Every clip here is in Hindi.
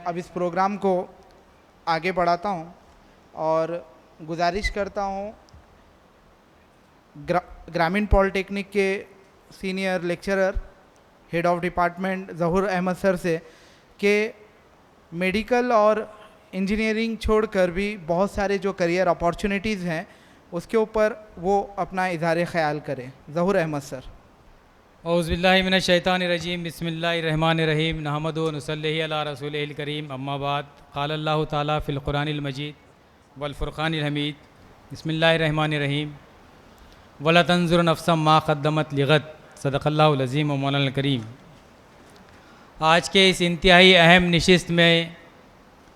अब इस प्रोग्राम को आगे बढ़ाता हूँ और गुजारिश करता हूँ ग्रामीण पॉलिटेक्निक के senior lecturer head of department Zahoor Ahmad sir से कि मेडिकल और इंजीनियरिंग छोड़कर भी बहुत सारे जो करियर अपॉर्चुनिटीज़ हैं उसके ऊपर वो अपना इज़हार ख़याल करें। ज़हूर अहमद सर। औज़ुबिल्लाहि मिनश्शैतानिर्रजीम बिस्मिल्लाहिर्रहमानिर्रहीम नहमदु व नुसल्ली अला रसूलिहिल करीम अम्मा बाद क़ाल अल्लाहु ताला फ़िल क़ुरानिल मजीद वल फ़ुरक़ानिल हमीद बिस्मिल्लाहिर्रहमानिर्रहीम वला तंज़ुर नफ़्सम मा क़द्दमत लिग़द सदक़ल्लाहुल अज़ीम व मौलाना करीम। आज के इस इंतहाई अहम नशिस्त में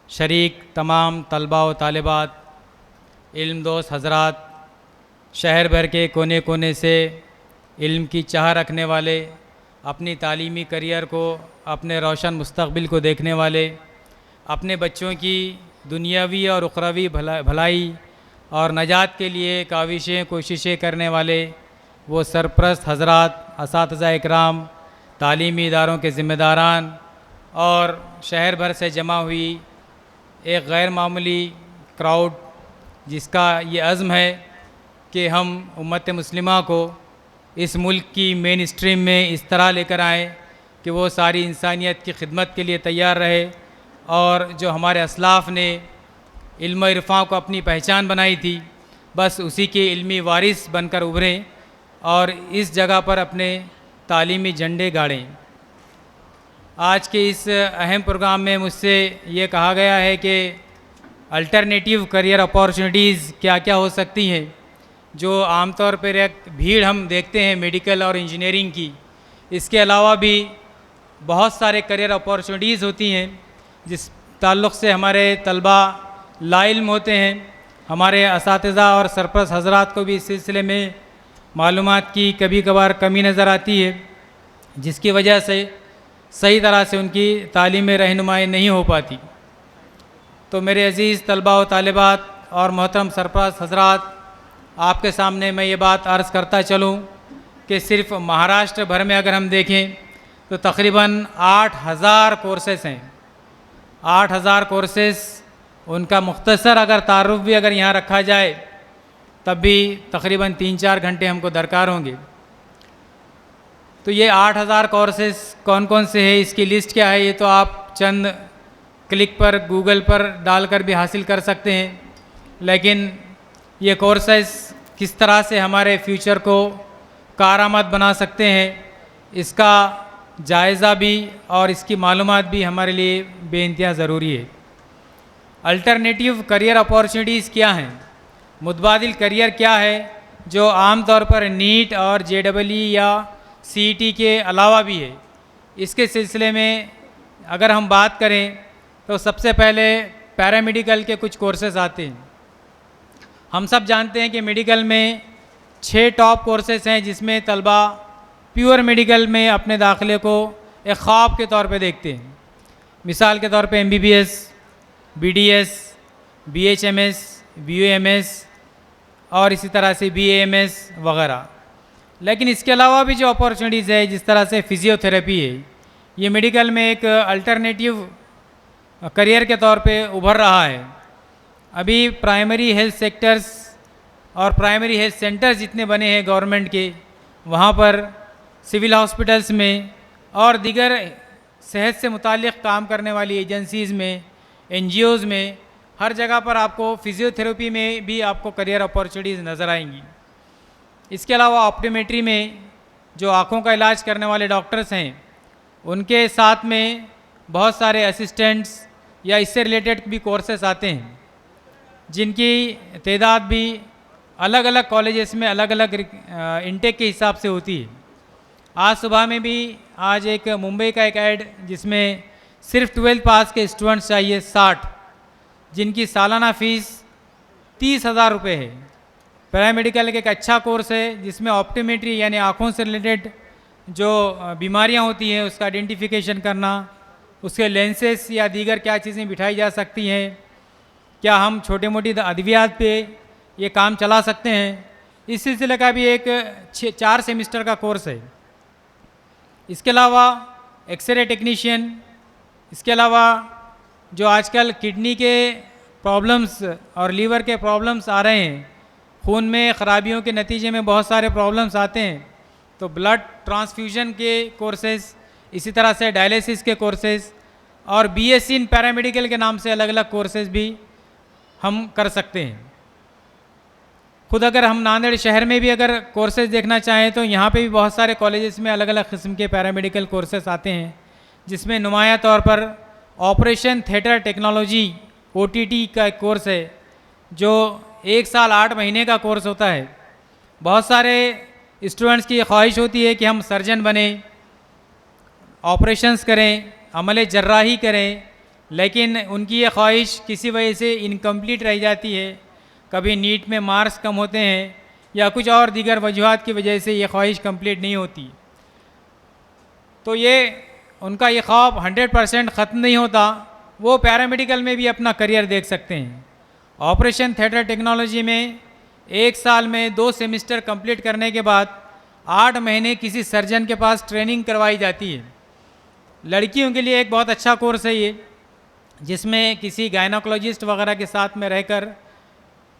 शरीक तमाम तलबा व तालिबात, इल्म दोस्त हज़रात, शहर भर के कोने कोने से इल्म की चाह रखने वाले, अपनी तालीमी करियर को, अपने रोशन मुस्तक़बिल को देखने वाले, अपने बच्चों की दुनियावी और उखरवी भलाई और नजात के लिए काविशें कोशिशें करने वाले वो सरप्रस्त हज़रात, असातिज़ा इकराम, तालीमी इदारों के ज़िम्मेदारान और शहर भर से जमा हुई एक गैर मामूली क्राउड जिसका ये अज़्म है कि हम उम्मत मुस्लिमा को इस मुल्क की मेन स्ट्रीम में इस तरह लेकर आएँ कि वो सारी इंसानियत की खिदमत के लिए तैयार रहे और जो हमारे असलाफ़ ने इल्म इरफ़ां को अपनी पहचान बनाई थी बस उसी के इल्मी वारिस बनकर उभरें और इस जगह पर अपने तालीमी झंडे गाड़ें। आज के इस अहम प्रोग्राम में मुझसे ये कहा गया है कि अल्टरनेटिव करियर अपॉर्चुनिटीज़ क्या क्या हो सकती हैं। जो आमतौर पर एक भीड़ हम देखते हैं मेडिकल और इंजीनियरिंग की, इसके अलावा भी बहुत सारे करियर अपॉर्चुनिटीज़ होती हैं जिस ताल्लुक़ से हमारे तलबा लाइल्म होते हैं। हमारे असातिज़ा और सरप्रस्त हज़रात को भी इस सिलसिले में मालूमात की कभी कभार कमी नज़र आती है जिसकी वजह से सही तरह से उनकी तालीम रहनुमाई नहीं हो पाती। तो मेरे अज़ीज़ तलबा व तालिबात और मोहतरम सरप्रस्त हज़रात, आपके सामने मैं ये बात अर्ज़ करता चलूँ कि सिर्फ़ महाराष्ट्र भर में अगर हम देखें तो तकरीबन 8000 कोर्सेस हैं। 8000 कोर्सेस, उनका मुख्तसर अगर तारुफ भी अगर यहाँ रखा जाए तब भी तकरीबन 3-4 घंटे हमको दरकार होंगे। तो ये 8000 कोर्सेस कौन कौन से हैं, इसकी लिस्ट क्या है, ये तो आप चंद क्लिक पर गूगल पर डालकर भी हासिल कर सकते हैं। लेकिन ये कोर्सेस किस तरह से हमारे फ्यूचर को कारआमद बना सकते हैं, इसका जायज़ा भी और इसकी मालूमात भी हमारे लिए बेइंतहा ज़रूरी है। अल्टरनेटिव करियर अपॉर्चुनिटीज़ क्या हैं, मुतबादिल करियर क्या है जो आम तौर पर नीट और JEE या CET के अलावा भी है। इसके सिलसिले में अगर हम बात करें तो सबसे पहले पैरामेडिकल के कुछ कोर्सेज़ आते हैं। हम सब जानते हैं कि मेडिकल में 6 टॉप कोर्सेज़ हैं जिसमें तलबा प्योर मेडिकल में अपने दाखिले को एक ख्वाब के तौर पे देखते हैं। मिसाल के तौर पे MBBS, BDS, BHMS, BUMS और इसी तरह से BAMS वगैरह। लेकिन इसके अलावा भी जो अपॉर्चुनिटीज़ है, जिस तरह से फ़िज़ियोथेरेपी है, ये मेडिकल में एक अल्टरनेटिव करियर के तौर पे उभर रहा है। अभी प्राइमरी हेल्थ सेक्टर्स और प्राइमरी हेल्थ सेंटर्स जितने बने हैं गवर्नमेंट के, वहाँ पर सिविल हॉस्पिटल्स में और दीगर सेहत से मुताल्लिक़ काम करने वाली एजेंसीज़ में, NGOज़ में, हर जगह पर आपको फ़िज़ियोथेरेपी में भी आपको करियर अपॉर्चुनिटीज़ नज़र आएंगी। इसके अलावा ऑप्टोमेट्री में जो आँखों का इलाज करने वाले डॉक्टर्स हैं, उनके साथ में बहुत सारे असिस्टेंट्स या इससे रिलेटेड भी कोर्सेस आते हैं जिनकी तादाद भी अलग अलग कॉलेजेस में अलग अलग इंटेक के हिसाब से होती है। आज सुबह में भी आज एक मुंबई का एक ऐड जिसमें सिर्फ 12th पास के स्टूडेंट्स चाहिए 60, जिनकी सालाना फ़ीस 30,000 रुपये है। पैरामेडिकल का एक अच्छा कोर्स है जिसमें ऑप्टोमेट्री यानी आँखों से रिलेटेड जो बीमारियां होती हैं उसका आइडेंटिफिकेशन करना, उसके लेंसेस या दीगर क्या चीज़ें बिठाई जा सकती हैं, क्या हम छोटे मोटी अद्वियात पे ये काम चला सकते हैं, इस सिलसिले का भी एक 4 सेमेस्टर का कोर्स है। इसके अलावा एक्सरे टेक्नीशियन, इसके अलावा जो आजकल किडनी के प्रॉब्लम्स और लीवर के प्रॉब्लम्स आ रहे हैं, खून में ख़राबियों के नतीजे में बहुत सारे प्रॉब्लम्स आते हैं, तो ब्लड ट्रांसफ्यूजन के कोर्सेज़, इसी तरह से डायलिसिस के कोर्सेज़ और बीएससी इन पैरामेडिकल के नाम से अलग अलग कोर्सेज़ भी हम कर सकते हैं। खुद अगर हम नांदेड़ शहर में भी अगर कोर्सेज़ देखना चाहें तो यहाँ पे भी बहुत सारे कॉलेजेस में अलग अलग किस्म के पैरामेडिकल कोर्सेज़ आते हैं, जिसमें नुमाया तौर पर ऑपरेशन थिएटर टेक्नोलॉजी OTT का एक कोर्स है जो 1 साल 8 महीने का कोर्स होता है। बहुत सारे स्टूडेंट्स की ख्वाहिश होती है कि हम सर्जन बने, ऑपरेशंस करें, अमले जर्राही करें, लेकिन उनकी ये ख्वाहिश किसी वजह से इनकम्प्लीट रह जाती है। कभी नीट में मार्क्स कम होते हैं या कुछ और दीगर वजूहात की वजह से ये ख्वाहिश कंप्लीट नहीं होती। तो ये उनका ये ख्वाब 100% ख़त्म नहीं होता, वो पैरामेडिकल में भी अपना करियर देख सकते हैं। ऑपरेशन थिएटर टेक्नोलॉजी में 1 साल में 2 सेमेस्टर कंप्लीट करने के बाद 8 महीने किसी सर्जन के पास ट्रेनिंग करवाई जाती है। लड़कियों के लिए एक बहुत अच्छा कोर्स है ये, जिसमें किसी गायनोकोलॉजिस्ट वगैरह के साथ में रहकर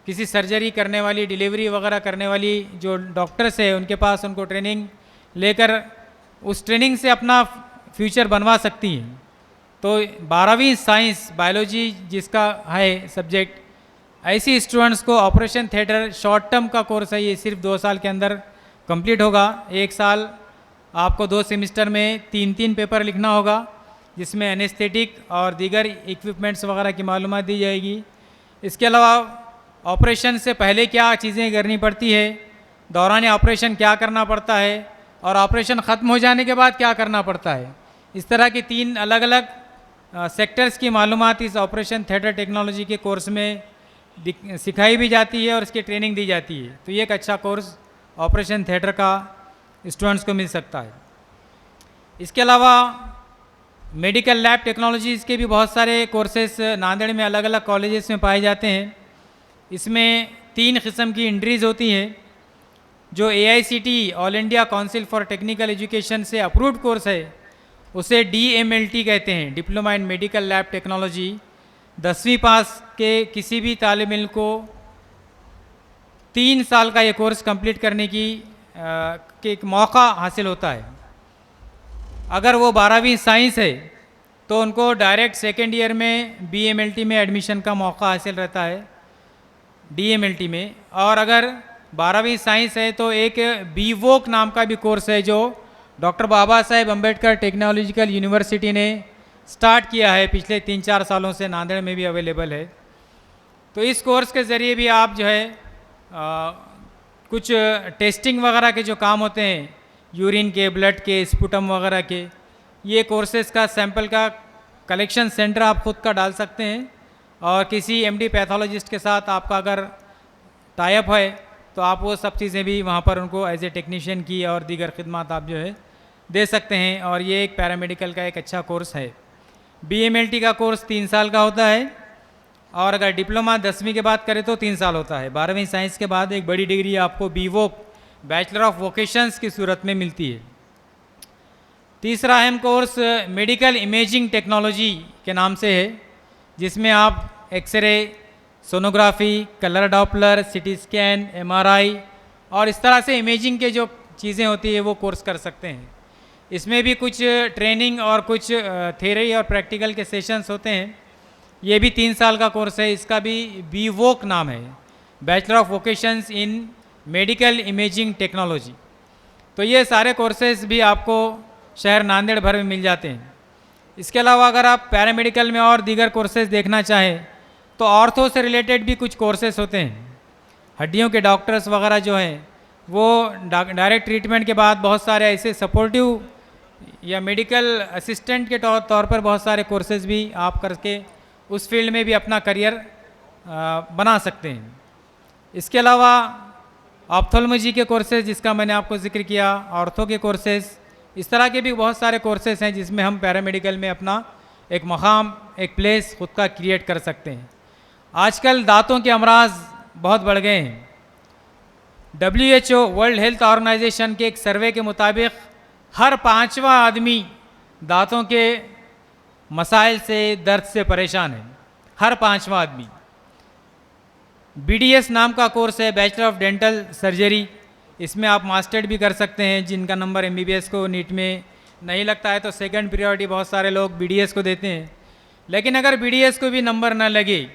किसी सर्जरी करने वाली, डिलीवरी वगैरह करने वाली जो डॉक्टर्स है उनके पास उनको ट्रेनिंग लेकर उस ट्रेनिंग से अपना फ्यूचर बनवा सकती हैं। तो 12वीं साइंस बायोलॉजी जिसका है सब्जेक्ट, ऐसी स्टूडेंट्स को ऑपरेशन थिएटर शॉर्ट टर्म का कोर्स है, ये सिर्फ 2 साल के अंदर कंप्लीट होगा। 1 साल आपको 2 सेमेस्टर में 3-3 पेपर लिखना होगा, जिसमें एनेस्थेटिक और दीगर इक्विपमेंट्स वगैरह की मालूमात दी जाएगी। इसके अलावा ऑपरेशन से पहले क्या चीज़ें करनी पड़ती है, दौरान ऑपरेशन क्या करना पड़ता है और ऑपरेशन ख़त्म हो जाने के बाद क्या करना पड़ता है, इस तरह की 3 अलग अलग सेक्टर्स की मालूमात इस ऑपरेशन थिएटर टेक्नोलॉजी के कोर्स में सिखाई भी जाती है और इसकी ट्रेनिंग दी जाती है। तो ये एक अच्छा कोर्स ऑपरेशन थिएटर का स्टूडेंट्स को मिल सकता है। इसके अलावा मेडिकल लैब टेक्नोलॉजीज़ के भी बहुत सारे कोर्सेस नांदेड़ में अलग अलग कॉलेजेस में पाए जाते हैं। इसमें 3 किस्म की एंट्रीज़ होती हैं। जो AICT all India council for technical education से अप्रूव्ड कोर्स है उसे DMLT कहते हैं, diploma in medical lab technology. 10वीं पास के किसी भी तालिब इल्म को 3 साल का ये कोर्स कंप्लीट करने की एक मौका हासिल होता है। अगर वो 12वीं साइंस है तो उनको डायरेक्ट सेकेंड ईयर में BMLT में एडमिशन का मौका हासिल रहता है, DMLT में। और अगर 12वीं साइंस है तो एक BVOC नाम का भी कोर्स है जो doctor Baba Saheb Ambedkar technological university ने स्टार्ट किया है, पिछले 3-4 सालों से नांदेड़ में भी अवेलेबल है। तो इस कोर्स के ज़रिए भी आप जो है कुछ टेस्टिंग वगैरह के जो काम होते हैं, यूरिन के, ब्लड के, स्पुटम वगैरह के, ये कोर्सेज़ का सैंपल का कलेक्शन सेंटर आप खुद का डाल सकते हैं। और किसी MD पैथोलॉजिस्ट के साथ आपका अगर टाइप है तो आप वो सब चीज़ें भी वहाँ पर उनको एज ए टेक्नीशियन की और दीगर खिदमत आप जो है दे सकते हैं। और ये एक पैरामेडिकल का एक अच्छा कोर्स है। BMLT का कोर्स 3 साल का होता है और अगर डिप्लोमा 10वीं के बाद करें तो 3 साल होता है। 12वीं साइंस के बाद एक बड़ी डिग्री आपको BVOC बैचलर ऑफ वोकेशंस की सूरत में मिलती है। तीसरा अहम कोर्स मेडिकल इमेजिंग टेक्नोलॉजी के नाम से है, जिसमें आप x ray, sonography, colour Doppler, CT scan, MRI और इस तरह से इमेजिंग के जो चीज़ें होती है वो कोर्स कर सकते हैं। इसमें भी कुछ ट्रेनिंग और कुछ थ्योरी और प्रैक्टिकल के सेशंस होते हैं। ये भी 3 साल का कोर्स है, इसका भी BVOC नाम है, bachelor of vocations in medical imaging technology. तो ये सारे कोर्सेज भी आपको शहर नांदेड़ भर में मिल जाते हैं। इसके अलावा अगर आप पैरामेडिकल में और दीगर कोर्सेज देखना चाहें तो ऑर्थो से रिलेटेड भी कुछ कोर्सेज होते हैं। हड्डियों के डॉक्टर्स वगैरह जो हैं वो डायरेक्ट ट्रीटमेंट के बाद बहुत सारे ऐसे सपोर्टिव या मेडिकल असिस्टेंट के तौर पर बहुत सारे कोर्सेज भी आप करके उस फील्ड में भी अपना करियर बना सकते हैं। इसके अलावा ऑप्थोलॉजी के कोर्सेज जिसका मैंने आपको जिक्र किया, ऑर्थो के कोर्सेज, इस तरह के भी बहुत सारे कोर्सेज हैं जिसमें हम पैरामेडिकल में अपना एक मकाम, एक प्लेस खुद का क्रिएट कर सकते हैं। आजकल दांतों के अमराज बहुत बढ़ गए हैं। WHO वर्ल्ड हेल्थ ऑर्गेनाइजेशन के एक सर्वे के मुताबिक हर 5वां आदमी दांतों के मसाइल से, दर्द से परेशान है, हर पांचवा आदमी। BDS नाम का कोर्स है, बैचलर ऑफ डेंटल सर्जरी। इसमें आप मास्टर्ड भी कर सकते हैं। जिनका नंबर MBBS को नीट में नहीं लगता है तो सेकंड प्रियोरिटी बहुत सारे लोग BDS को देते हैं। लेकिन अगर BDS को भी नंबर ना लगे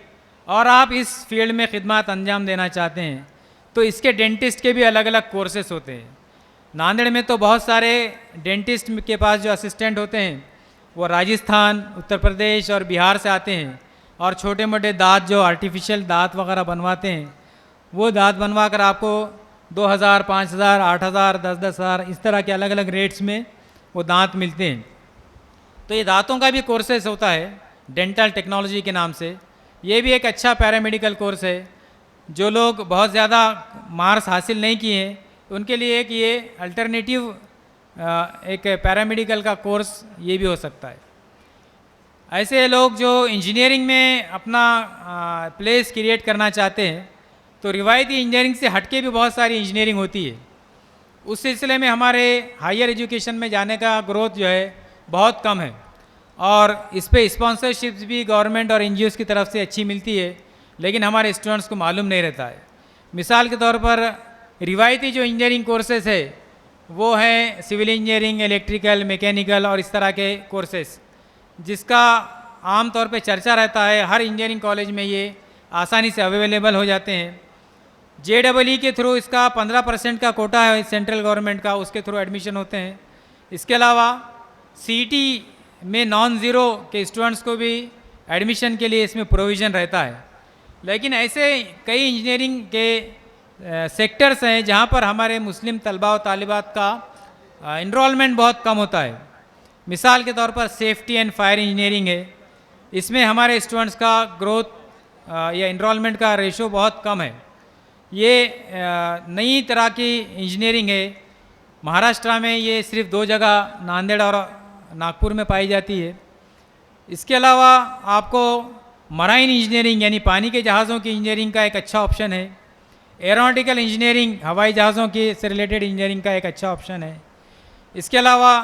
और आप इस फील्ड में खिदमत अंजाम देना चाहते हैं तो इसके डेंटिस्ट के भी अलग अलग कोर्सेस होते हैं। नांदेड़ में तो बहुत सारे डेंटिस्ट के पास जो असिस्टेंट होते हैं वो राजस्थान, उत्तर प्रदेश और बिहार से आते हैं और छोटे मोटे दांत जो आर्टिफिशियल दांत वगैरह बनवाते हैं वो दांत बनवा कर आपको 2000, 5000, 8000, 10,000 इस तरह के अलग अलग रेट्स में वो दांत मिलते हैं। तो ये दांतों का भी कोर्सेस होता है डेंटल टेक्नोलॉजी के नाम से। ये भी एक अच्छा पैरामेडिकल कोर्स है। जो लोग बहुत ज़्यादा मार्क्स हासिल नहीं किए हैं उनके लिए एक ये अल्टरनेटिव एक पैरामेडिकल का कोर्स ये भी हो सकता है। ऐसे लोग जो इंजीनियरिंग में अपना प्लेस क्रिएट करना चाहते हैं तो रिवायती इंजीनियरिंग से हटके भी बहुत सारी इंजीनियरिंग होती है। उस सिलसिले में हमारे हायर एजुकेशन में जाने का ग्रोथ जो है बहुत कम है और इस पे स्पॉन्सरशिप्स भी गवर्नमेंट और NGOs की तरफ से अच्छी मिलती है, लेकिन हमारे स्टूडेंट्स को मालूम नहीं रहता है। मिसाल के तौर पर रिवायती जो इंजीनियरिंग कोर्सेज है वो हैं सिविल इंजीनियरिंग, इलेक्ट्रिकल, मैकेनिकल और इस तरह के कोर्सेस, जिसका आम तौर पे चर्चा रहता है। हर इंजीनियरिंग कॉलेज में ये आसानी से अवेलेबल हो जाते हैं। JEE के थ्रू इसका 15% का कोटा है सेंट्रल गवर्नमेंट का, उसके थ्रू एडमिशन होते हैं। इसके अलावा CET में नॉन-ज़ीरो के स्टूडेंट्स को भी एडमिशन के लिए इसमें प्रोविज़न रहता है। लेकिन ऐसे कई इंजीनियरिंग के सेक्टर्स हैं जहाँ पर हमारे मुस्लिम तलबा और तालिबात का इनरोलमेंट बहुत कम होता है। मिसाल के तौर पर सेफ्टी एंड फायर इंजीनियरिंग है, इसमें हमारे स्टूडेंट्स का ग्रोथ या इनरोलमेंट का रेशो बहुत कम है। ये नई तरह की इंजीनियरिंग है। महाराष्ट्र में ये सिर्फ 2 जगह नांदेड़ और नागपुर में पाई जाती है। इसके अलावा आपको मराइन इंजीनियरिंग यानी पानी के जहाज़ों की इंजीनियरिंग का एक अच्छा ऑप्शन है। एरोनॉटिकल इंजीनियरिंग हवाई जहाज़ों की से रिलेटेड इंजीनियरिंग का एक अच्छा ऑप्शन है। इसके अलावा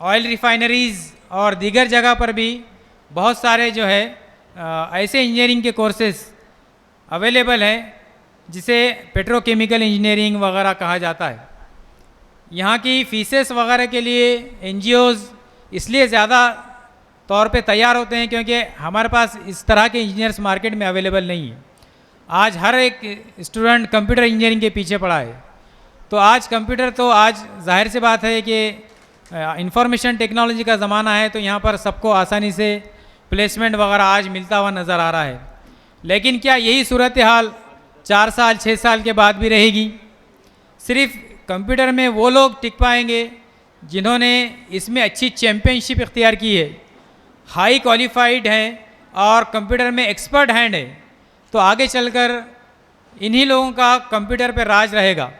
ऑयल रिफाइनरीज़ और दीगर जगह पर भी बहुत सारे जो है ऐसे इंजीनियरिंग के कोर्सेस अवेलेबल हैं जिसे पेट्रोकेमिकल इंजीनियरिंग वगैरह कहा जाता है। यहाँ की फीसेस वगैरह के लिए NGOs इसलिए ज़्यादा तौर पे तैयार होते हैं क्योंकि हमारे पास इस तरह के इंजीनियर्स मार्केट में अवेलेबल नहीं है। आज हर एक स्टूडेंट कंप्यूटर इंजीनियरिंग के पीछे पड़ा है। तो आज कंप्यूटर तो आज जाहिर सी बात है कि इंफॉर्मेशन टेक्नोलॉजी का ज़माना है, तो यहाँ पर सबको आसानी से प्लेसमेंट वगैरह आज मिलता हुआ नज़र आ रहा है। लेकिन क्या यही सूरत हाल 4 साल 6 साल के बाद भी रहेगी? सिर्फ कंप्यूटर में वो लोग टिक पाएंगे जिन्होंने इसमें अच्छी चैम्पियनशिप इख्तियार की है, हाई क्वालिफाइड हैं और कंप्यूटर में एक्सपर्ट हैंड है, तो आगे चलकर इन्हीं लोगों का कंप्यूटर पर राज रहेगा।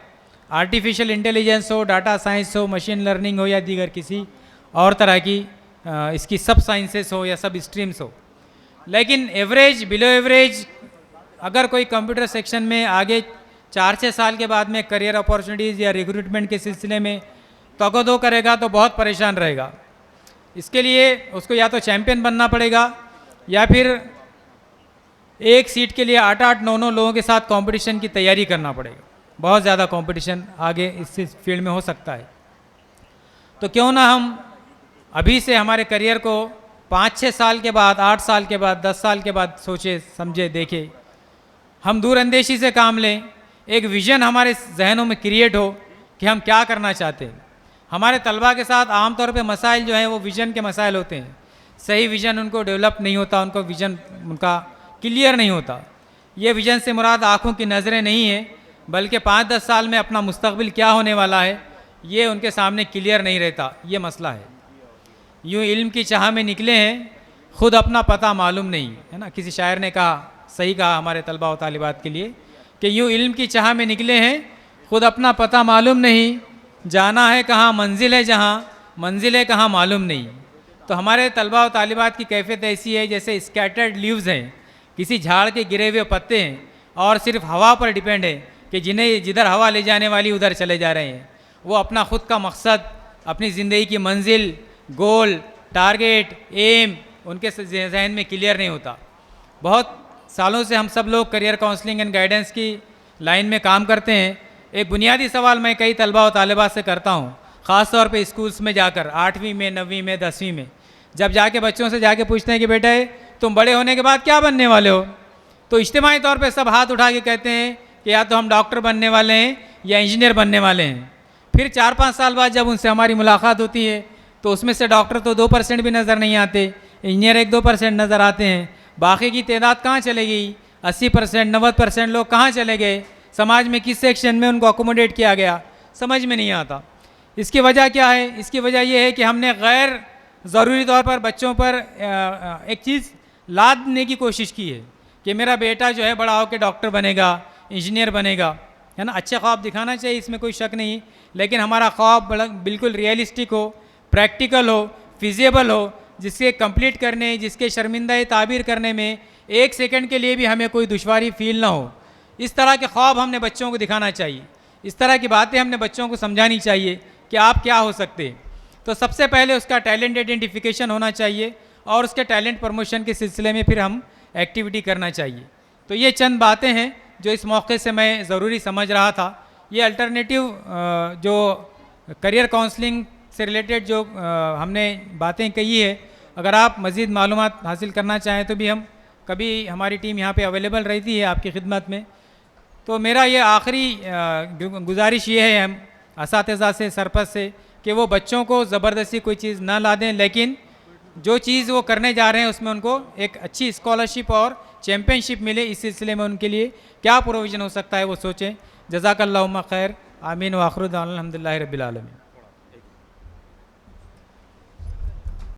आर्टिफिशियल इंटेलिजेंस हो, डाटा साइंस हो, मशीन लर्निंग हो या दीगर किसी और तरह की इसकी सब साइंसेस हो या सब स्ट्रीम्स हो। लेकिन एवरेज, बिलो एवरेज अगर कोई कंप्यूटर सेक्शन में आगे 4-6 साल के बाद में करियर अपॉर्चुनिटीज़ या रिक्रूटमेंट के सिलसिले में तगदो करेगा तो बहुत परेशान रहेगा। इसके लिए उसको या तो चैम्पियन बनना पड़ेगा या फिर एक सीट के लिए 8-8, 9-9 लोगों के साथ कंपटीशन की तैयारी करना पड़ेगा। बहुत ज़्यादा कंपटीशन आगे इस फील्ड में हो सकता है। तो क्यों ना हम अभी से हमारे करियर को 5-6 साल के बाद, 8 साल के बाद, 10 साल के बाद सोचे समझे देखें, हम दूरअंदेशी से काम लें, एक विज़न हमारे जहनों में क्रिएट हो कि हम क्या करना चाहते हैं। हमारे तलबा के साथ आमतौर पे मसाइल जो हैं वो विज़न के मसाइल होते हैं। सही विज़न उनको डेवलप नहीं होता, उनको विज़न उनका क्लियर नहीं होता। ये विज़न से मुराद आँखों की नज़रें नहीं है, बल्कि 5-10 साल में अपना मुस्तकबिल क्या होने वाला है ये उनके सामने क्लियर नहीं रहता। ये मसला है। यूँ इल्म की चाह में निकले हैं, ख़ुद अपना पता मालूम नहीं है ना। किसी शायर ने कहा, सही कहा हमारे तलबा और तालिबात के लिए कि यूँ इल्म की चाह में निकले हैं, ख़ुद अपना पता मालूम नहीं, जाना है कहाँ मंजिल है जहाँ, मंजिल है कहाँ मालूम नहीं। तो हमारे तलबा और तालिबात की कैफियत ऐसी है जैसे स्कैटर्ड लीव्स हैं, किसी झाड़ के गिरे हुए पत्ते हैं और सिर्फ हवा पर डिपेंड है कि जिन्हें जिधर हवा ले जाने वाली उधर चले जा रहे हैं। वो अपना ख़ुद का मकसद, अपनी ज़िंदगी की मंजिल, गोल टारगेट, एम उनके जहन में क्लियर नहीं होता। बहुत सालों से हम सब लोग करियर काउंसलिंग एंड गाइडेंस की लाइन में काम करते हैं। एक बुनियादी सवाल मैं कई तलबा और तालिबात से करता हूँ, ख़ास तौर पे स्कूल्स में जाकर 8वीं में, 9वीं में, 10वीं में, जब जाके बच्चों से जाके पूछते हैं कि बेटा तुम बड़े होने के बाद क्या बनने वाले हो, तो इज्तिमाई तौर पे सब हाथ उठा के कहते हैं कि या तो हम डॉक्टर बनने वाले हैं या इंजीनियर बनने वाले हैं। फिर 4-5 साल बाद जब उनसे हमारी मुलाकात होती है तो उसमें से डॉक्टर तो 2% भी नज़र नहीं आते, इंजीनियर 1-2% नज़र आते हैं, बाकी की तादाद कहाँ चले गई? 80%, 90% लोग कहाँ चले गए? समाज में किस सेक्शन में उनको अकोमोडेट किया गया, समझ में नहीं आता। इसकी वजह क्या है? इसकी वजह यह है कि हमने गैर ज़रूरी तौर पर बच्चों पर एक चीज़ लादने की कोशिश की है कि मेरा बेटा जो है बड़ा होकर डॉक्टर बनेगा, इंजीनियर बनेगा, है ना। अच्छे ख्वाब दिखाना चाहिए, इसमें कोई शक नहीं, लेकिन हमारा ख्वाब बड़ा बिल्कुल रियलिस्टिक हो, प्रैक्टिकल हो, फिजिबल हो, जिसके कंप्लीट करने, जिसके शर्मिंदा ताबीर करने में 1 सेकंड के लिए भी हमें कोई दुश्वारी फील ना हो। इस तरह के ख्वाब हमने बच्चों को दिखाना चाहिए, इस तरह की बातें हमने बच्चों को समझानी चाहिए कि आप क्या हो सकते हैं। तो सबसे पहले उसका टैलेंट आइडेंटिफिकेशन होना चाहिए और उसके टैलेंट प्रमोशन के सिलसिले में फिर हम एक्टिविटी करना चाहिए। तो ये चंद बातें हैं जो इस मौके से मैं ज़रूरी समझ रहा था। ये अल्टरनेटिव जो करियर काउंसलिंग से रिलेटेड जो हमने बातें कही है, अगर आप मज़ीद मालूमात हासिल करना चाहें तो भी हम कभी हमारी टीम यहाँ पे अवेलेबल रहती है आपकी खिदमत में। तो मेरा ये आखिरी गुजारिश ये है हम असातिज़ा से, सरपंच से, कि वो बच्चों को ज़बरदस्ती कोई चीज़ ना ला दें, लेकिन जो चीज़ वो करने जा रहे हैं उसमें उनको एक अच्छी स्कॉलरशिप और चैम्पियनशिप मिले। इस सिलसिले में उनके लिए क्या प्रोविज़न हो सकता है वो सोचें। जज़ाकल्लाहुम्मा खैर, आमीन व आखिर दावाना अल्हम्दुलिल्लाहि रब्बिल आलमीन।